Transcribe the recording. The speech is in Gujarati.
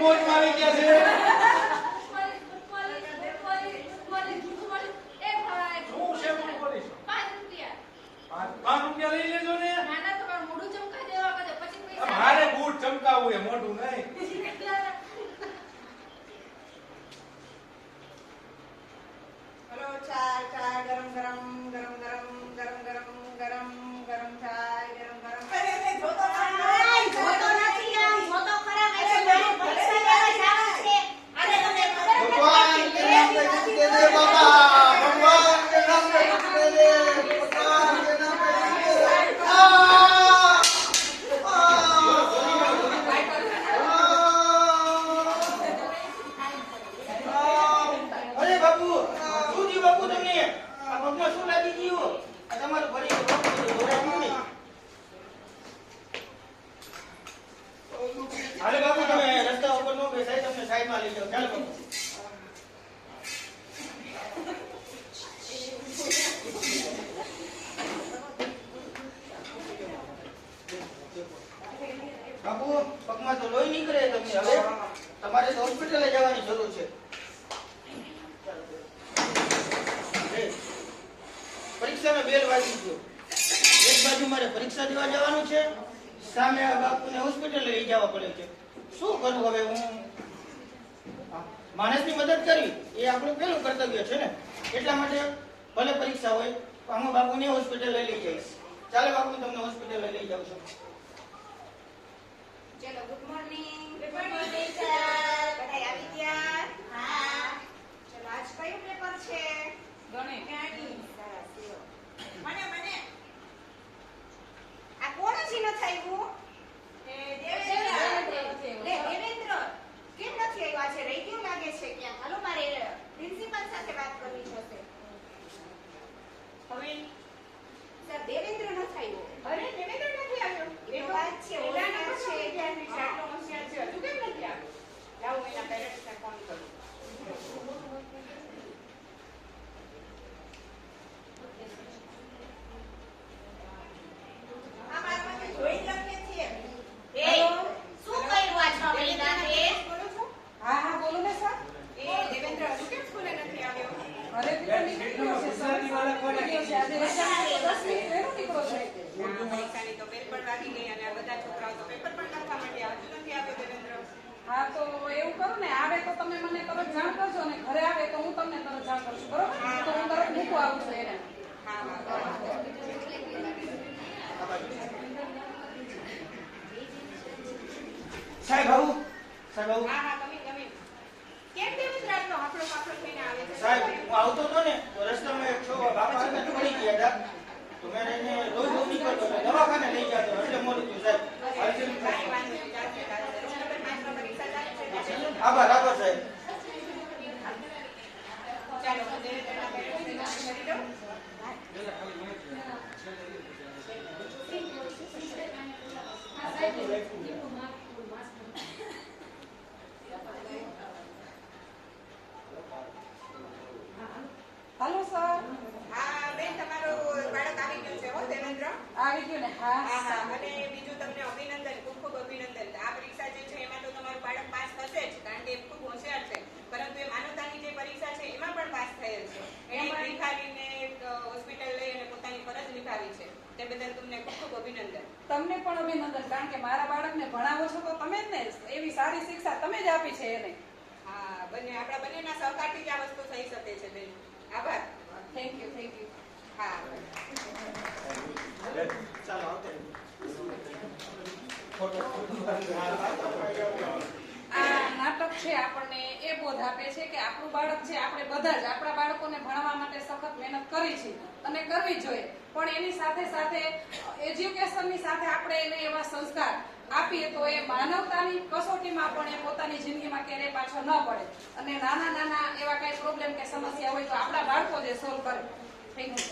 મોજમાં આવી ગયા છે. શું છે પણ બોલીશ? 5 રૂપિયા લઈ લેજો ને. મારે બૂટ ચમકાવવું એ મોઢું નહીં. हेलो चाय चाय गरम गरम गरम गरम गरम गरम गरम गरम चाय गरम गरम अरे मैं જોતો નથી આમ જોતો ખરા મે પરીક્ષા લેવા જાવ છે અરે તમને ભગવાન કે નામ पे कुछ दे दे बाबा भगवान के नाम पे कुछ दे दे भगवान के नाम पे कुछ दे दे અરે બાપુ શું થયું બાપુ તમને આ પગમાં શું લાગી ગયું આ તમારું ભરી દોરાવ્યું ને હાલે બાપુ તમે રસ્તા ઉપર નો બેસાય તમને સાઈડમાં લઈ જાઓ ચાલો બાપુ બાપુ પગમાં તો લોહી નીકળે તમને હવે તમારે તો હોસ્પિટલે જવાની જરૂર છે પરીક્ષાનો બેલ વાગી ગયો એક બાજુ મારે પરીક્ષા દેવા જવાનું છે સામે આ બાપુને હોસ્પિટલે લઈ જવા પડે છે શું કરું હવે હું માણસની મદદ કરવી એ આપણું પહેલું કર્તવ્ય છે ને એટલા માટે ભલે પરીક્ષા હોય હું બાપુને હોસ્પિટલે લઈ જઈશ ચાલો બાપુ તમને હોસ્પિટલે લઈ જાઉં છું ચલો ગુડ મોર્નિંગ ટીચર બધા આવી ગયા હા ચલો આજ કયું પેપર છે ગણિત મને મને આ કોણ છે ન થયું એ દેવેન્દ્ર કેમ નથી આવ્યો છે રહી ગયો લાગે છે ક્યાં હાલો મારે પ્રિન્સિપલ સાથે વાત કરવી છે હવે સર દેવેન્દ્ર ન થયો અરે દેવેન્દ્ર નથી આવ્યો એ તો વાત છે ઓલા નંબર છે એટલે આટલો હોશિયાર છે હજુ કેમ નથી આવ્યો લાવ હું એના પેરેન્ટ્સને ફોન કરું હા તો એવું કરું ને આવે તો તમે મને તરત જાણ કરજો ને ઘરે આવે તો હું તમને તરત જાણ કરશું બરોબર તો હું તરત મૂકવા આવું છું એને સાહેબ આવું સાહેબ આવું હા તમે કેમ દેવેન્દ્ર આટલો હાફળો પાફળો થઈને આવે છે સાહેબ હું આવતો હતો ને તો રસ્તામાં એક છોકરો બાપા સાથે પડી ગયા હતા તો મેં એને રોજ નીકળતો હતો દવાખાને લઈ જતો એટલે મોડું થયું સાહેબ આભાર આભાર સાહેબ ચાલો દેવેન્દ્રના પેરેન્ટ્સને વાત કરી દો હાલો સર હા બેન તમારું બાળક આવી ગયું છે હો દેવેન્દ્ર આવી ગયું ને હા હા અને બીજું તમને અભિનંદન ખૂબ ખૂબ અભિનંદન આ પરીક્ષા જે છે એમાં તો તમારું બાળક પાસ થશે જ કારણ કે એ ખૂબ હોશિયાર છે પરંતુ એ માનવતાની જે પરીક્ષા છે એમાં પણ પાસ થયેલ છે એને નિખારીને હોસ્પિટલ લઈ અને પોતાની ફરજ નિભાવી છે તે બદલ તમને ખૂબ ખૂબ અભિનંદન તમને પણ અભિનંદન કારણ કે મારા બાળકને ભણાવો છો તો તમે જ ને એવી સારી શિક્ષા તમે જ આપી છે એને હા આપણા બંનેના સહકારથી જ આ વસ્તુ થઈ શકે છે બેન આભાર થેન્ક યુ હા ચાલો આવતે આ નાટક છે આપણને એ બોધ આપે છે કે આપણું બાળક છે આપણે બધા જ આપણા બાળકોને ભણવા માટે સખત મહેનત કરી છે અને કરવી જોઈએ પણ એની સાથે સાથે એજ્યુકેશનની સાથે આપણે એને એવા સંસ્કાર આપીએ તો એ માનવતાની કસોટીમાં પણ એ પોતાની જિંદગીમાં ક્યારેય પાછો ન પડે અને નાના નાના એવા કઈ પ્રોબ્લેમ કે સમસ્યા હોય તો આપણા બાળકો જે સોલ્વ કરે થેન્ક યુ